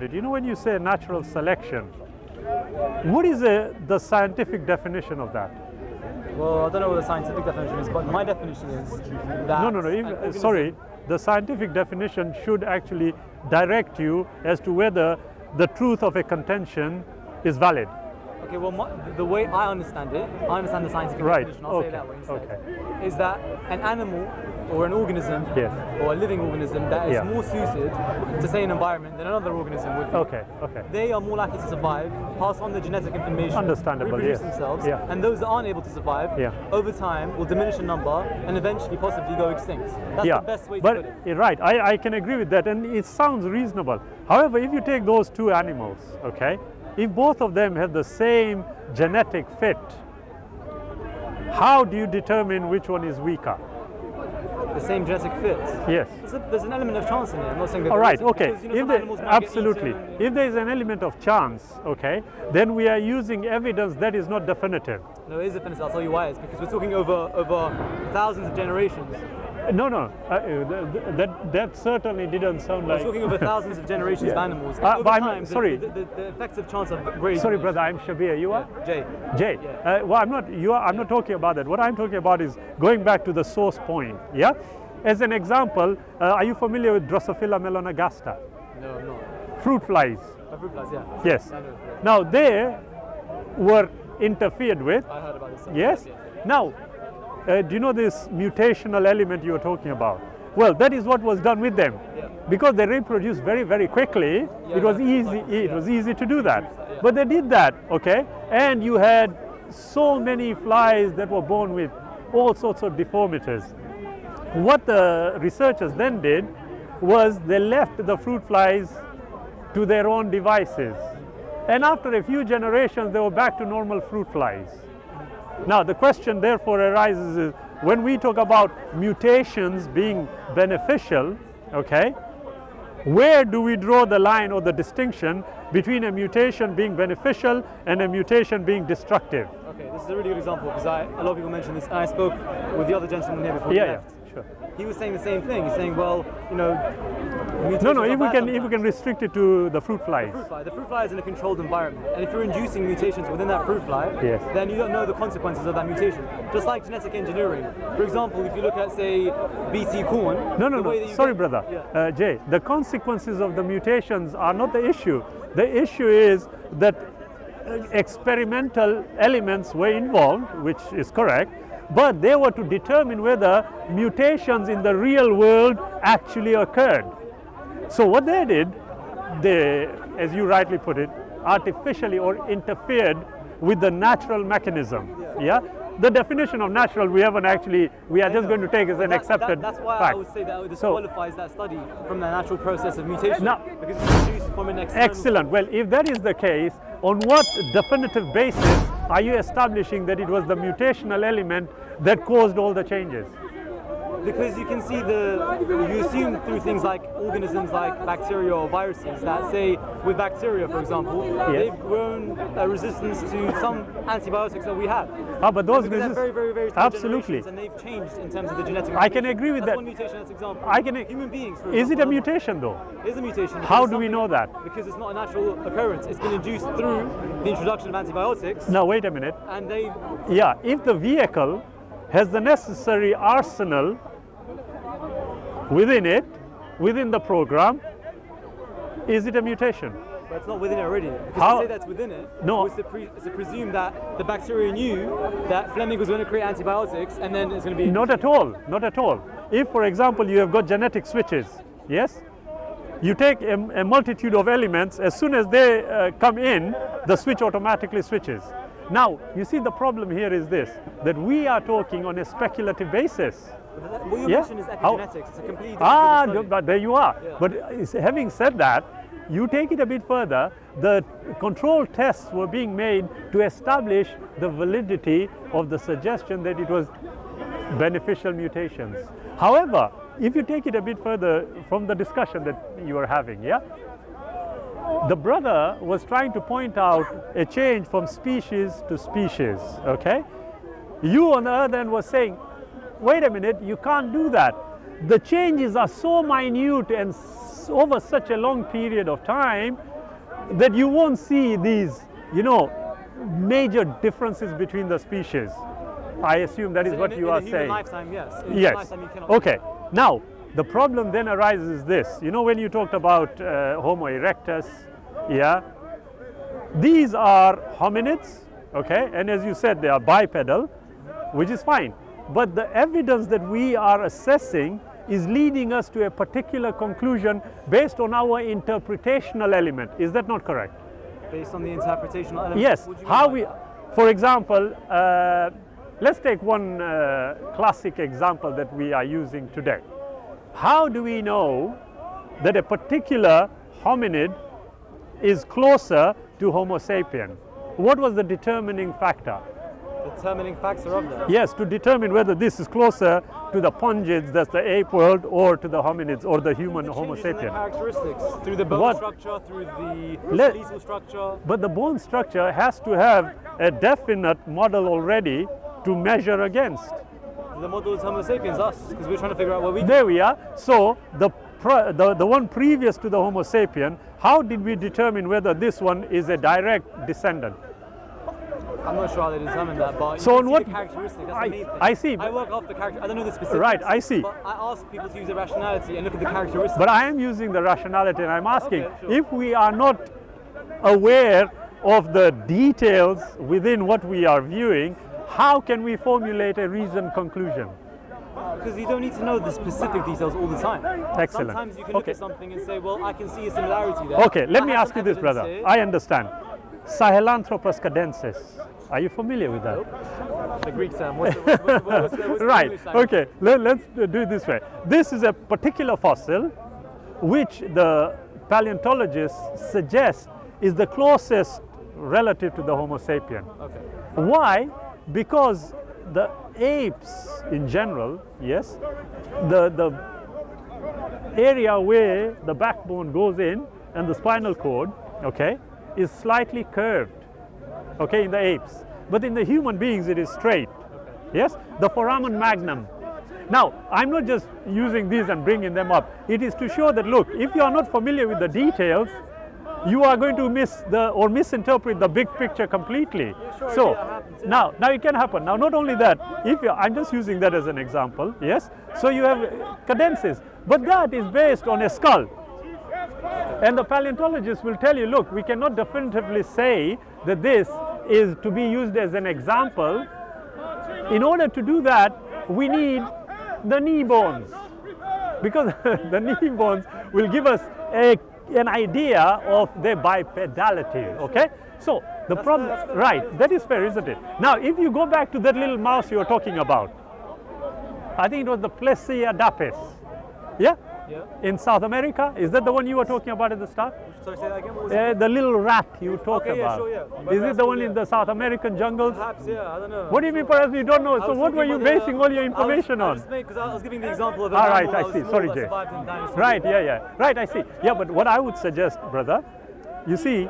You know, when you say natural selection, what is the scientific definition of that? Well, I don't know what the scientific definition is, but my definition is that... No. Sorry. The scientific definition should actually direct you as to whether the truth of a contention is valid. Okay, well, the way I understand it, I understand the scientific definition, I'll say it that way instead, is that an animal or an organism, or a living organism that is more suited to, say, an environment than another organism would be. Okay. They are more likely to survive, pass on the genetic information, reproduce themselves, and those that aren't able to survive, over time, will diminish in number and eventually possibly go extinct. That's the best way to put it. Right, I can agree with that, and it sounds reasonable. However, if you take those two animals, okay, if both of them have the same genetic fit, how do you determine which one is weaker? The same genetic fit? Yes. There's an element of chance in it. I'm not saying that. All right, okay. Because, you know, Absolutely. If there is an element of chance, okay, then we are using evidence that is not definitive. No, it is definitive. I'll tell you why. It's because we're talking over thousands of generations. No. That certainly didn't sound like... We're talking over thousands of generations of animals. Over time, sorry. The effects of chance are great. Sorry, brother, I'm Shabir. You are? Jay. Yeah. Well, I'm not talking about that. What I'm talking about is going back to the source point. Yeah? As an example, are you familiar with Drosophila melanogaster? No, I'm not. Fruit flies. Fruit flies, yeah. Yes. Now, they were interfered with. I heard about this. Yes? Now, do you know this mutational element you were talking about? Well, that is what was done with them. Because they reproduced very, very quickly, it was easy to do that. But they did that, okay? And you had so many flies that were born with all sorts of deformities. What the researchers then did was they left the fruit flies to their own devices. And after a few generations, they were back to normal fruit flies. Now, the question therefore arises is, when we talk about mutations being beneficial, okay, where do we draw the line or the distinction between a mutation being beneficial and a mutation being destructive? Okay, this is a really good example because a lot of people mentioned this, and I spoke with the other gentleman here before he left. Sure. He was saying the same thing. He's saying, well, you know, if we can restrict it to the fruit flies. The fruit fly is in a controlled environment, and if you're inducing mutations within that fruit fly, then you don't know the consequences of that mutation. Just like genetic engineering. For example, if you look at, say, BT corn. Sorry, brother. Jay, the consequences of the mutations are not the issue. The issue is that experimental elements were involved, which is correct, but they were to determine whether mutations in the real world actually occurred. So what they did, they, as you rightly put it, artificially or interfered with the natural mechanism. Yeah? The definition of natural we are just going to take as an accepted That's why fact. I would say that disqualifies that study from the natural process of mutation, because it's produced from an external... Excellent. Well, if that is the case, on what definitive basis are you establishing that it was the mutational element that caused all the changes? Because you can see you assume through things like organisms like bacteria or viruses that, say, with bacteria, for example, they've grown a resistance to some antibiotics that we have. But those resistance, very, very, very absolutely, and they've changed in terms of the genetic. I can agree with that. One mutation, that's example. Human beings. Is it a mutation though? It is a mutation. How do we know that? Because it's not a natural occurrence. It's been induced through the introduction of antibiotics. Now wait a minute. And they. Yeah, if the vehicle has the necessary arsenal within the program, is it a mutation? But it's not within it already. Because to say that's within it, it's to presume that the bacteria knew that Fleming was going to create antibiotics, and then it's going to be... Not at all. If, for example, you have got genetic switches, yes? You take a multitude of elements, as soon as they come in, the switch automatically switches. Now, you see, the problem here is this, that we are talking on a speculative basis. What you mentioned is epigenetics. It's a completely different but there you are. Yeah. But having said that, you take it a bit further, the control tests were being made to establish the validity of the suggestion that it was beneficial mutations. However, if you take it a bit further from the discussion that you are having, the brother was trying to point out a change from species to species, okay? You on the other end was saying, wait a minute, you can't do that. the changes are so minute and over such a long period of time that you won't see these, you know, major differences between the species. I assume that is what you are saying. Lifetime, yes. Yes. Lifetime you cannot. Okay. Now, the problem then arises this. You know, when you talked about Homo erectus, yeah, these are hominids, okay, and as you said, they are bipedal, which is fine. But the evidence that we are assessing is leading us to a particular conclusion based on our interpretational element. Is that not correct? Based on the interpretational element? Yes. How we, for example, let's take one classic example that we are using today. How do we know that a particular hominid is closer to Homo sapien? What was the determining factor? Determining factor of that? Yes, to determine whether this is closer to the pungids, that's the ape world, or to the hominids, or the human Homo sapien. The characteristics, through the bone structure, through the skeletal structure. But the bone structure has to have a definite model already to measure against. The model is Homo sapiens, us, because we're trying to figure out what we do. There we are. So the one previous to the Homo sapien, how did we determine whether this one is a direct descendant? I'm not sure how they determine that, but so on what the characteristic, that's the main thing. I see. I work off the character. I don't know the specifics. Right, I see. But I ask people to use the rationality and look at the characteristics. But I am using the rationality, and I'm asking, if we are not aware of the details within what we are viewing, how can we formulate a reasoned conclusion? Because you don't need to know the specific details all the time. Excellent. Sometimes you can look at something and say, well, I can see a similarity there. Okay, let me ask you this, brother. I understand. Sahelanthropus cadensis. Are you familiar with that? The Greek term. What's the right. English Okay. Let's do it this way. This is a particular fossil which the paleontologists suggest is the closest relative to the Homo sapien. Okay. Why? Because the apes in general, yes, the area where the backbone goes in and the spinal cord, okay, is slightly curved, okay, in the apes. But in the human beings, it is straight, yes? The foramen magnum. Now, I'm not just using these and bringing them up. It is to show that, look, if you are not familiar with the details, you are going to misinterpret the big picture completely. Sure, so now it can happen. Now, not only that, I'm just using that as an example, yes? So you have cadences, but that is based on a skull. And the paleontologists will tell you, look, we cannot definitively say that this is to be used as an example. In order to do that, we need the knee bones, because the knee bones will give us an idea of their bipedality, okay? So the problem, right, that is fair, isn't it? Now, if you go back to that little mouse you were talking about, I think it was the Plesiadapis, yeah? Yeah. In South America, is that the one you were talking about at the start? Sorry, say that again. What was it? The little rat you talked about. Yeah, sure, yeah. Is it the one in the South American jungles? Perhaps, yeah, I don't know. What do you mean perhaps you don't know? So what were you basing all your information on? Because I was giving the example of all right, I see. Sorry, Jay. Right, yeah. Right, I see. Yeah, but what I would suggest, brother, you see,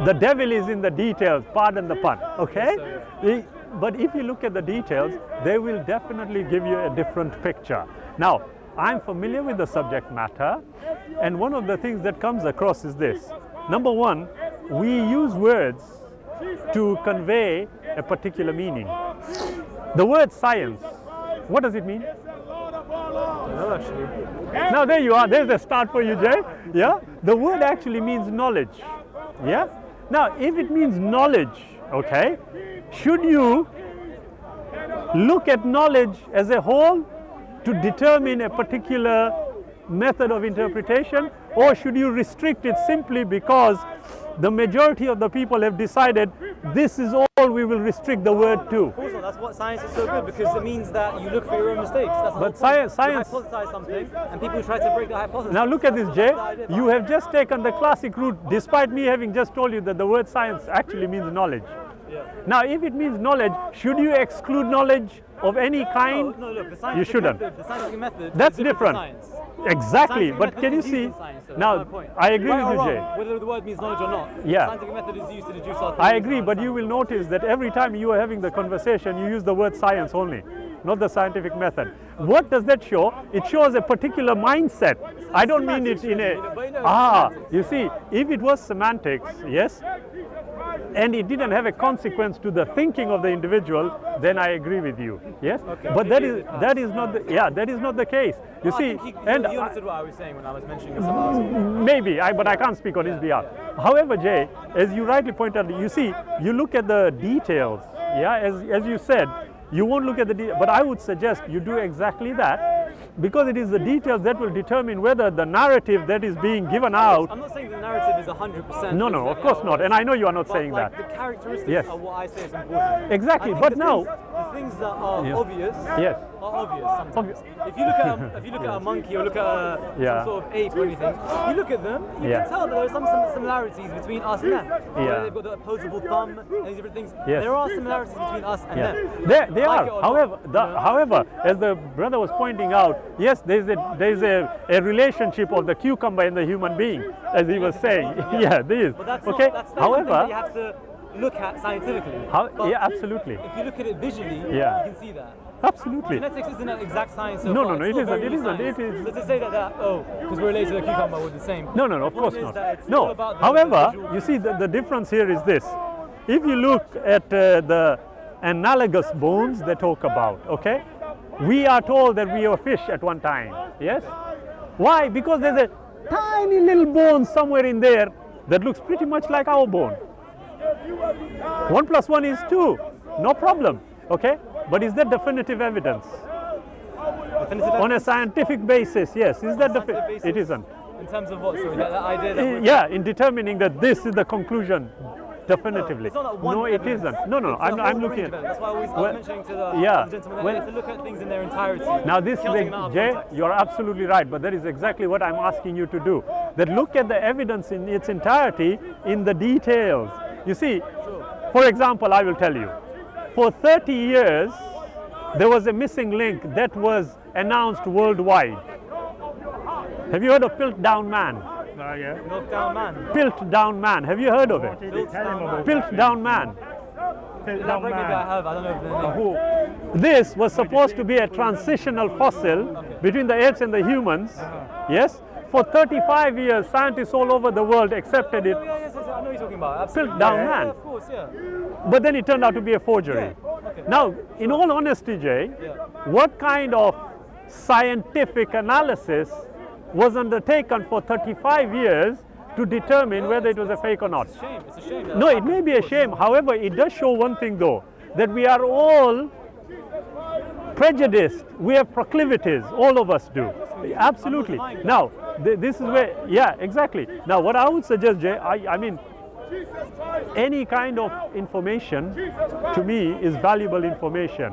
the devil is in the details, pardon the pun, okay? Yes, but if you look at the details, they will definitely give you a different picture. Now, I'm familiar with the subject matter, and one of the things that comes across is this. Number one, we use words to convey a particular meaning. The word science, what does it mean? No, actually. Now there you are, there's a start for you, Jay. Yeah? The word actually means knowledge. Yeah? Now, if it means knowledge, okay, should you look at knowledge as a whole to determine a particular method of interpretation, or should you restrict it simply because the majority of the people have decided this is all we will restrict the word to? Of course not. That's what science is so good, because it means that you look for your own mistakes. That's but science you hypothesize something and people try to break the hypothesis. Now look at this, Jay. You have just taken the classic route despite me having just told you that the word science actually means knowledge. Yeah. Now if it means knowledge, should you exclude knowledge of any kind? No, look, the scientific you shouldn't. The scientific method that's is different. Science. Exactly, but can you see? Now, I agree with you, Jay. Whether the word means knowledge or not, yeah. the scientific method is used to deduce our I agree, but you will notice that every time you are having the conversation, you use the word science only. not the scientific method. What does that show? It shows a particular mindset. I don't mean it in a, you see, if it was semantics, yes, and it didn't have a consequence to the thinking of the individual, then I agree with you. Yes, okay. But that is not the case. You see, you understood what I was saying when I was mentioning this. Maybe, but I can't speak on his behalf. However, Jay, as you rightly pointed out, you see, you look at the details. Yeah, as you said, you won't look at the details, but I would suggest you do exactly that, because it is the details that will determine whether the narrative that is being given out. I'm not saying the narrative is 100%. No, of course not, and I know you are not saying like that. The characteristics are what I say is important. Exactly, but now the things that are obvious are obvious sometimes. If you look at a monkey or look at some sort of ape or anything, you look at them, you can tell that there are some similarities between us and them. They've got the opposable thumb and these different things. There are similarities between us and them. They are. However, as the brother was pointing out, yes, there's a relationship of the cucumber and the human being, as he was saying. Yeah, there is. But that's okay. However, that you have to look at scientifically. Absolutely. If you look at it visually, you can see that. Absolutely. Genetics isn't an exact science. So no, it isn't. It isn't. It is. So to say that because we're related to the cucumber, we're the same. No, of course not. No. However, you see, the difference here is this. If you look at the analogous bones they talk about, okay, we are told that we were fish at one time. Yes. Why? Because there's a tiny little bone somewhere in there that looks pretty much like our bone. 1 + 1 is 2. No problem. Okay. But is that definitive evidence? On a scientific basis, yes. Is that definitive? It isn't. In terms of what? Sorry, that idea that in determining that this is the conclusion. Definitively. No, it isn't. No. I'm looking at. That's why I was mentioning to the gentleman that you have to look at things in their entirety. Now, Jay, you're absolutely right, but that is exactly what I'm asking you to do. That look at the evidence in its entirety, in the details. You see, for example, I will tell you, for 30 years, there was a missing link that was announced worldwide. Have you heard of Piltdown Man? Piltdown Man. Piltdown Man. Have you heard of it? Piltdown Man. Maybe I have. I don't know the name. This was supposed to be a transitional fossil between the apes and the humans. Yes. For 35 years, scientists all over the world accepted it. Yes, I know what you're talking about. Piltdown Man. Of course, But then it turned out to be a forgery. Now, in all honesty, Jay, what kind of scientific analysis was undertaken for 35 years to determine whether it was a fake or not? It's a shame. No, it may be a shame. However, it does show one thing though, that we are all prejudiced. We have proclivities, all of us do. Absolutely. Now, this is where, exactly. Now, what I would suggest, Jay, I mean, any kind of information to me is valuable information.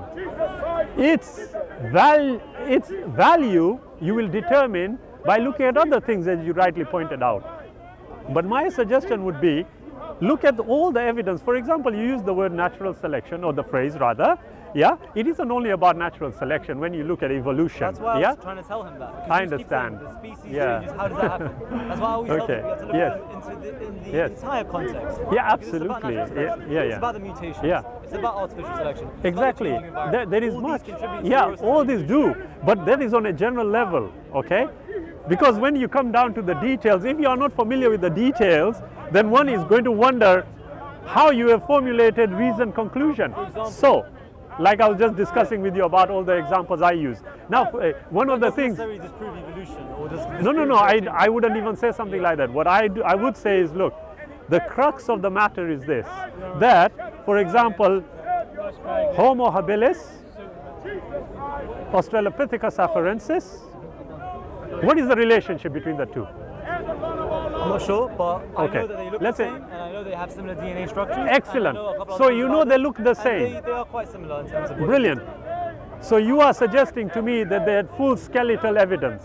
Its value you will determine by looking at other things, as you rightly pointed out. But my suggestion would be, look at all the evidence. For example, you use the word natural selection, or the phrase rather. It isn't only about natural selection when you look at evolution. That's why I was trying to tell him that. I understand. The species changes, how does that happen? That's why I always tell him you have to look at it in the entire context. Absolutely. It's about the mutations. It's about artificial selection. Exactly. There is much. All these do. But that is on a general level, okay? Because when you come down to the details, if you are not familiar with the details, then one is going to wonder how you have formulated reasoned conclusion. So, like I was just discussing with you about all the examples I use. Now, one of the things... Doesn't necessarily disprove evolution, or does No, I wouldn't even say something like that. What I would say is, look, the crux of the matter is this, that, for example, Homo habilis, Australopithecus afarensis, what is the relationship between the two? I'm not sure, but I know that they look the same, and I know they have similar DNA structures. Excellent. So you know they look the same. They are quite similar in terms of... Brilliant. So you are suggesting to me that they had full skeletal evidence.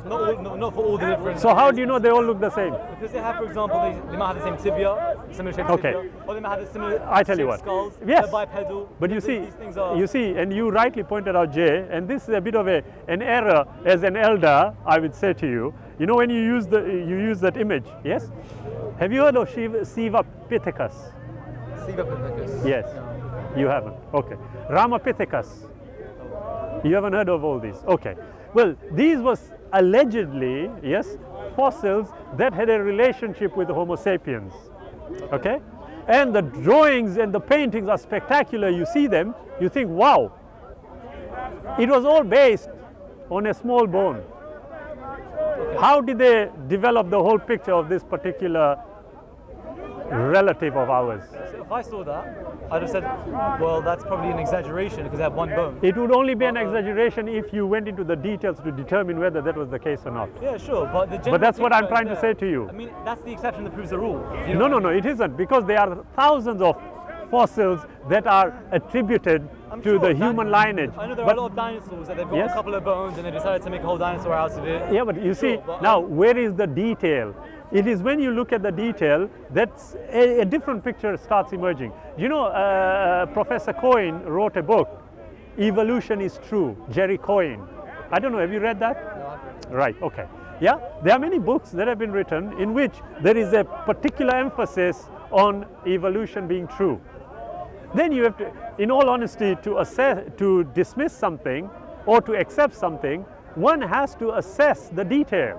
Not for all the different... So how do you know they all look the same? Because they have, for example, they might have the same tibia, similar shaped tibia, or they might have the similar skulls, they're bipedal. But you see, and you rightly pointed out, Jay, and this is a bit of an error as an elder, I would say to you. You know, when you use that image, yes? Have you heard of Scdawahchannel? Scdawahchannel? Yes. No. You haven't. Okay. Ramapithecus. You haven't heard of all these? Okay. Well, these was allegedly, yes, fossils that had a relationship with Homo sapiens. Okay? And the drawings and the paintings are spectacular. You see them, you think, wow. It was all based on a small bone. How did they develop the whole picture of this particular relative of ours? So if I saw that, I'd have said, well, that's probably an exaggeration because they have one bone. It would only be an exaggeration if you went into the details to determine whether that was the case or not. Yeah, sure, but that's what I'm trying to say to you. I mean, that's the exception that proves the rule. No, it isn't, because there are thousands of fossils that are attributed to the human lineage. I know there are a lot of dinosaurs that they've got a couple of bones and they decided to make a whole dinosaur out of it. Yeah, but you see, now where is the detail? It is when you look at the detail that's a different picture starts emerging. You know, Professor Coyne wrote a book, Evolution is True, Jerry Coyne. I don't know, have you read that? No. Right, okay. Yeah, there are many books that have been written in which there is a particular emphasis on evolution being true. Then you have to, in all honesty, to dismiss something or to accept something, one has to assess the detail.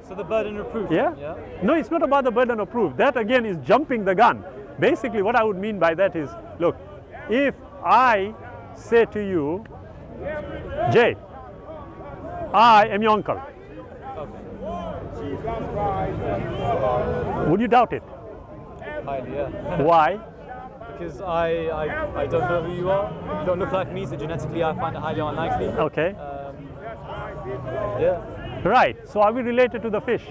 So the burden of proof. Yeah? No, it's not about the burden of proof. That again is jumping the gun. Basically what I would mean by that is, look, if I say to you, Jay, I am your uncle. Okay. Would you doubt it? Highly, yeah. Why? Because I don't know who you are. You don't look like me, so genetically I find it highly unlikely. Okay. Yeah. Right. So are we related to the fish?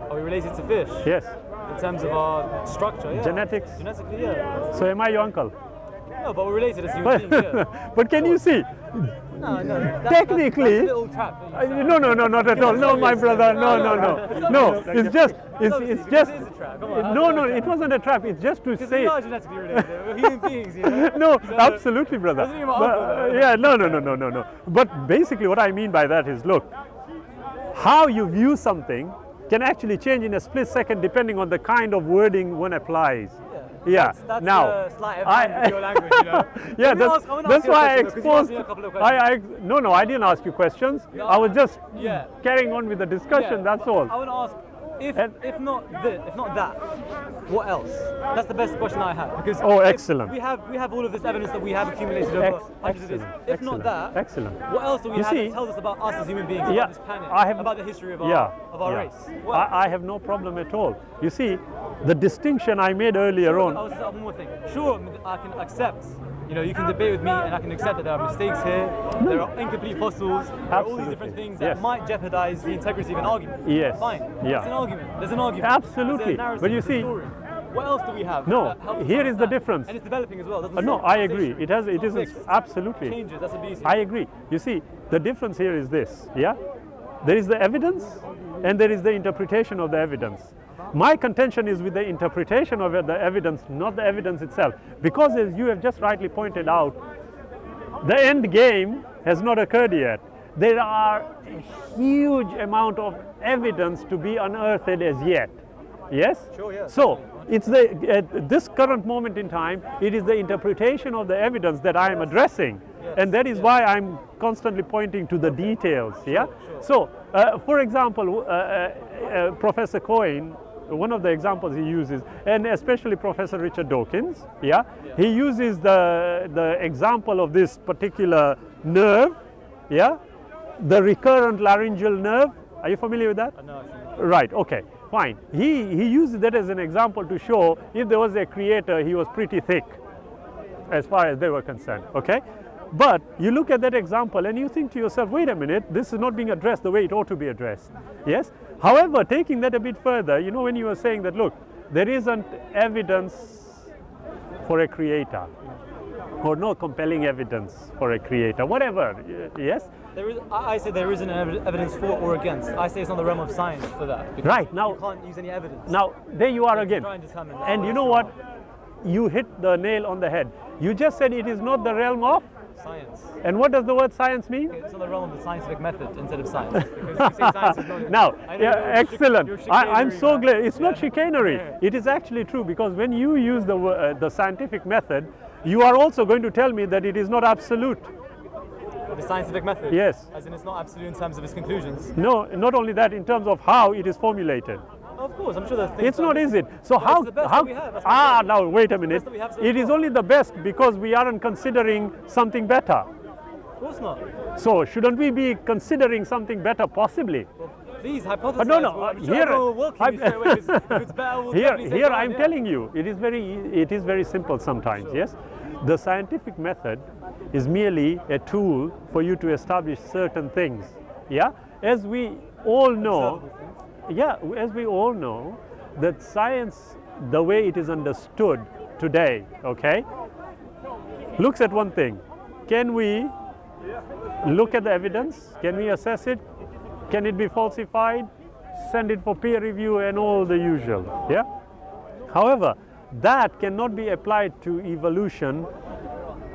Are we related to fish? Yes. In terms of our structure, yeah. Genetics? Genetically, yeah. So am I your uncle? No, but we're related as human beings, yeah. But can you see? No. Technically, that's a little trap. no, not at all. No, my brother. No. It's just. No. It wasn't a trap. It's just to say. We are genetically related. We're human beings, you know. No, absolutely, brother. Yeah, no. But basically, what I mean by that is, look, how you view something can actually change in a split second depending on the kind of wording one applies. Yeah. That's now, sleight of hand with your language, you know. Yeah, that's why I exposed. No, I didn't ask you questions. No, I was just carrying on with the discussion. That's all. I want to ask, if not that, what else? That's the best question I have, because excellent. We have all of this evidence that we have accumulated over hundreds of years. If not that, what else do we have that tells us about us as human beings, about this planet, about the history of our race? I have no problem at all. You see, the distinction I made earlier on. I was one more thing. Sure, I can accept. You know, you can debate with me and I can accept that there are mistakes here, there are incomplete fossils, there are all these different things that might jeopardize the integrity of an argument. Yes. Fine. Yeah. It's an argument. There's an argument. Absolutely. But you see, what else do we have? No, here is the difference. And it's developing as well. Doesn't no, I agree. It is absolutely. Changes. That's a beauty. I agree. You see, the difference here is this. Yeah, there is the evidence, and there is the interpretation of the evidence. My contention is with the interpretation of the evidence, not the evidence itself. Because as you have just rightly pointed out, the end game has not occurred yet. There are a huge amount of evidence to be unearthed as yet. Yes? Sure, yeah. So, it's at this current moment in time, it is the interpretation of the evidence that I am addressing. Yes, and that is why I'm constantly pointing to the details. Yeah? Sure. So, for example, Professor Coyne, one of the examples he uses, and especially Professor Richard Dawkins, he uses the example of this particular nerve, the recurrent laryngeal nerve. Are you familiar with that? No. Right, okay, fine. He uses that as an example to show if there was a creator, he was pretty thick as far as they were concerned, okay? But you look at that example and you think to yourself, wait a minute, this is not being addressed the way it ought to be addressed. Yes? However, taking that a bit further, you know, when you were saying that, look, there isn't evidence for a creator, or no compelling evidence for a creator, whatever, yes? I say there isn't evidence for or against. I say it's on the realm of science for that. Right, now you can't use any evidence. Now, there you are again. And you know what? You hit the nail on the head. You just said it is not the realm of science. And what does the word science mean? It's on the realm of the scientific method instead of science. Because you say science is not now, excellent. I'm so glad. It's not chicanery. It is actually true, because when you use the scientific method, you are also going to tell me that it is not absolute. The scientific method? Yes. As in it's not absolute in terms of its conclusions? No, not only that, in terms of how it is formulated. Of course, I'm sure there's things. It's not, is it? So how? Now wait a minute. It is only the best because we aren't considering something better. Of course not. So shouldn't we be considering something better, possibly? Well, please hypothesize. No. Here I'm yeah. telling you, it is very simple sometimes. Sure. Yes, the scientific method is merely a tool for you to establish certain things. Yeah, as we all know. Yeah, as we all know, that science, the way it is understood today, okay, looks at one thing. Can we look at the evidence? Can we assess it? Can it be falsified? Send it for peer review and all the usual, yeah? However, that cannot be applied to evolution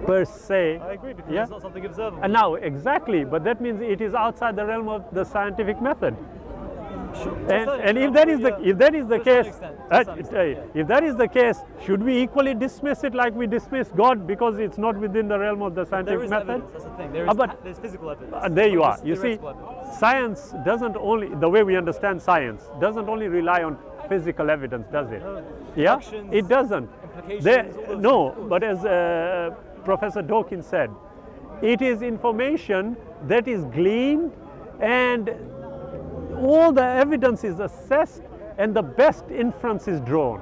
per se. I agree, because yeah? it's not something observable. And now, exactly, but that means it is outside the realm of the scientific method. Sure. And if that is the case, should we equally dismiss it like we dismiss God because it's not within the realm of the scientific method? Evidence, that's the thing. There's physical evidence. There you are. You see, evidence. Science doesn't only, the way we understand science, doesn't only rely on physical evidence, does it? No. Yeah, Actions, it doesn't. But as Professor Dawkins said, it is information that is gleaned and all the evidence is assessed and the best inference is drawn.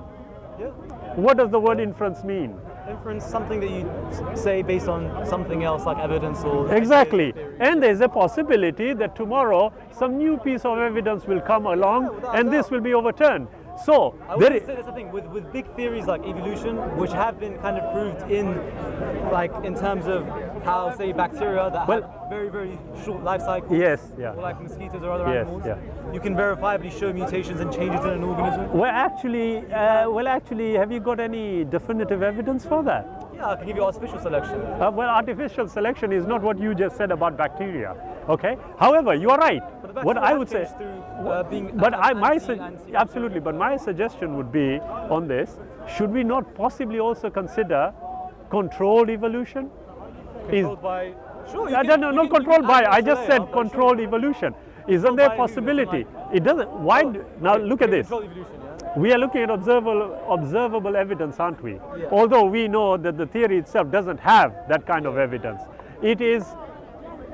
Yeah. What does the word inference mean? Inference, something that you say based on something else like evidence or... Exactly. And there's a possibility that tomorrow some new piece of evidence will come along and this will be overturned. So, I would say that's the thing, with big theories like evolution, which have been kind of proved in terms of how, say, bacteria that have very, very short life cycles, or like mosquitoes or other animals, you can verifiably show mutations and changes in an organism. Well, actually, have you got any definitive evidence for that? Yeah, I can give you artificial selection. Well, artificial selection is not what you just said about bacteria. Okay. However, you are right. What I would say, absolutely. But my suggestion would be on this: should we not possibly also consider controlled evolution? Controlled by? Sure. Not controlled by. I just said controlled evolution. Isn't there a possibility? It doesn't. Why? Now look at this. We are looking at observable evidence, aren't we? Yeah. Although we know that the theory itself doesn't have that kind of evidence. It is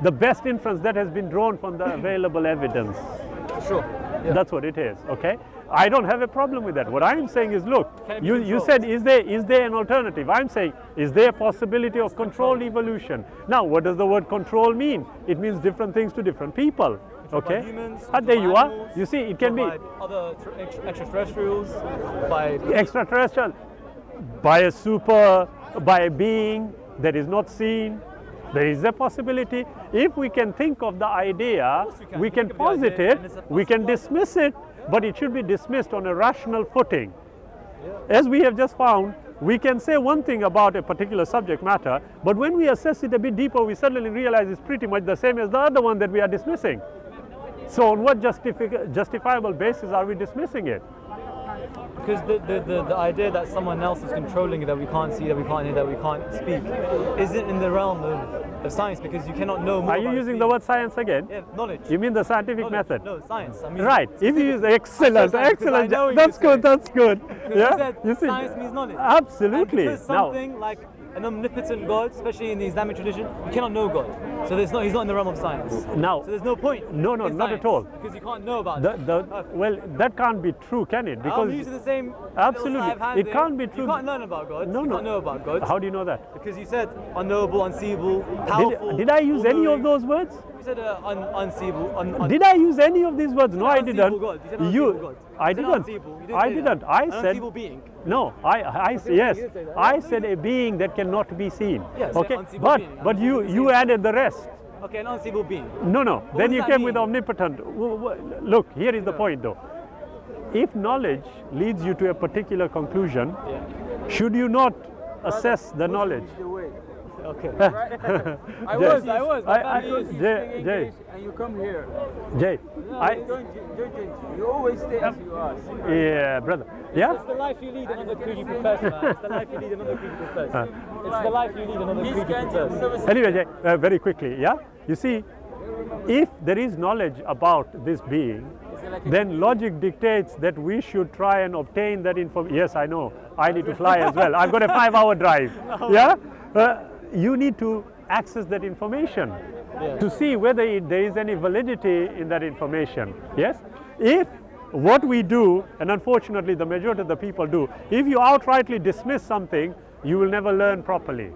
the best inference that has been drawn from the available evidence. Sure. Yeah. That's what it is, okay? I don't have a problem with that. What I'm saying is, look, you said, is there an alternative? I'm saying, is there a possibility of controlled evolution? Now, what does the word control mean? It means different things to different people. Okay, humans, there you animals, are. You see, it can be other extraterrestrials, by extraterrestrial, by a being that is not seen. There is a possibility. If we can think of the idea, we can posit it, we can dismiss it, but it should be dismissed on a rational footing. Yeah. As we have just found, we can say one thing about a particular subject matter, but when we assess it a bit deeper, we suddenly realize it's pretty much the same as the other one that we are dismissing. So on what justifiable basis are we dismissing it? Because the idea that someone else is controlling it, that we can't see, that we can't hear, that we can't speak, isn't in the realm of science, because you cannot know more. Are you using the word science again? Yeah, knowledge. You mean the scientific method? No, science. I mean, right. If you use excellent. That's good. Yeah. You see, science means knowledge. Absolutely. And something like an omnipotent God, especially in the Islamic tradition, you cannot know God. So he's not in the realm of science. Now, so there's no point. No, not at all. Because you can't know about it. Well, that can't be true, can it? Because I'm using the same. Absolutely, it can't be true. You can't learn about God. You can't know about God. How do you know that? Because you said unknowable, unseeable, powerful. Did I use any of those words? You said unseeable. Did I use any of these words? No, I didn't. God. You said unseeable God. I didn't. I didn't. I said unseeable being. No, I said a being that cannot be seen. Yes, okay, but you added the rest. Okay, an unseeable being. No. Then you came with omnipotent. Look, here is the point though. If knowledge leads you to a particular conclusion, should you not assess the knowledge? Okay. I was. Jay, and you come here. Jay, you always stay as you are. Yeah, brother. Yeah. It's the life you lead, another creed you profess, man. It's the life you lead, another creed you profess. It's the life you lead, another creed you profess. Anyway, Jay, very quickly, yeah. You see, if there is knowledge about this being, then logic dictates that we should try and obtain that information. Yes, I know, I need to fly as well. I've got a 5-hour drive. Yeah? You need to access that information to see whether there is any validity in that information. Yes? If what we do, and unfortunately the majority of the people do, if you outrightly dismiss something, you will never learn properly.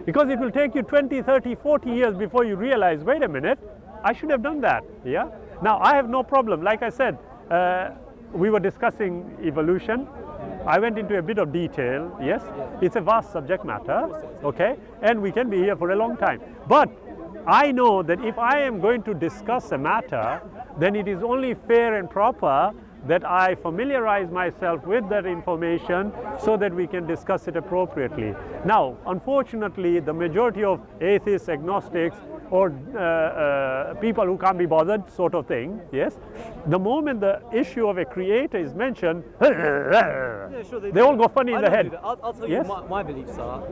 Because it will take you 20, 30, 40 years before you realize, wait a minute, I should have done that. Yeah? Now, I have no problem. Like I said, we were discussing evolution. I went into a bit of detail. Yes, it's a vast subject matter. Okay, and we can be here for a long time. But I know that if I am going to discuss a matter, then it is only fair and proper that I familiarize myself with that information so that we can discuss it appropriately. Now, unfortunately, the majority of atheists, agnostics, or people who can't be bothered, sort of thing, yes, the moment the issue of a creator is mentioned, they all go funny in the head. I'll tell you my beliefs are.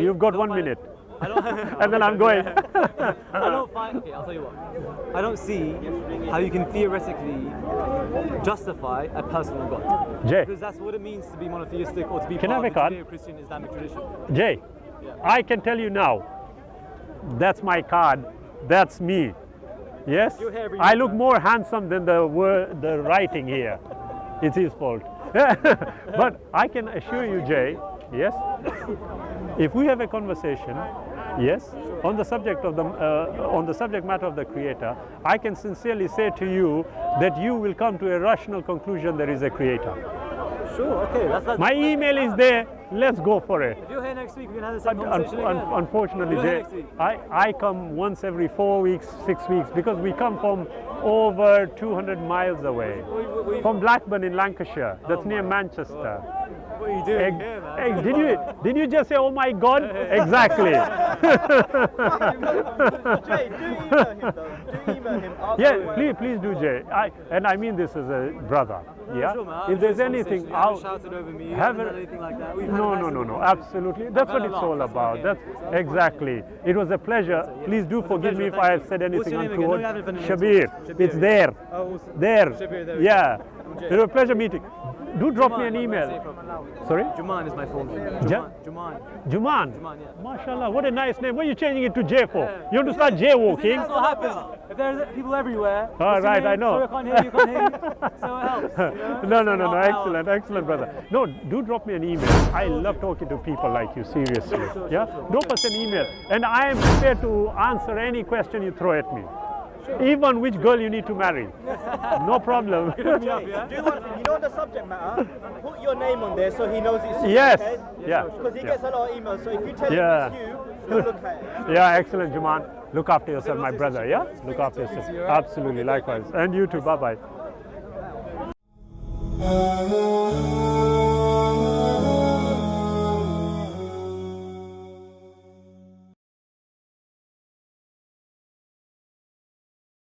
You've got 1 minute. And then I'm going. I don't find, okay, I'll tell you what. I don't see how you can theoretically justify a personal God. Jay. Because that's what it means to be monotheistic or to be Can part I of have the a card? Judeo-Christian Islamic tradition. Jay, I can tell you now, that's my card, that's me. Yes? I look more handsome than the writing here. It's his fault. But I can assure you, Jay, yes, if we have a conversation, yes, on the subject of on the subject matter of the creator, I can sincerely say to you that you will come to a rational conclusion there is a creator. Sure, okay. That's my email is there. Let's go for it. If you're here next week, we can have the same conversation again. Unfortunately, Jay, I come once every 4 weeks, 6 weeks, because we come from over 200 miles away. From Blackburn in Lancashire. That's near Manchester. What are you doing here, man? Did you just say, oh my God? Exactly. Jay, do email him though. Do email him. Yeah, please do, Jay. And I mean this as a brother. Yeah. Sure, man. If there's anything out, shouted over me, anything like that. No, absolutely. That's what it's all about. That's exactly. It was a pleasure. Please do forgive me if I have said anything untoward. Shabir. It's there. There. Yeah. It was a pleasure meeting. Do drop me an email. Sorry? Juman is my full name. Juman. Juman? Yeah. MashaAllah, what a nice name. What are you changing it to J for? You want to start jaywalking? That's what happens. If there's people everywhere. All right, I know. So I can't hear you, so it helps. You know? No. Excellent, brother. No, do drop me an email. I love talking to people like you, seriously. Yeah? Drop us an email. And I am prepared to answer any question you throw at me. Even which girl you need to marry. No problem. Do one thing, you know the subject matter, put your name on there so he knows it's you. Yes. Okay? Yeah. Because he gets a lot of emails, so if you tell him it's you, he'll look at it. Yeah, excellent, Juman. Look after yourself, my brother, yeah? Look after yourself. Absolutely, likewise. And you too, bye-bye.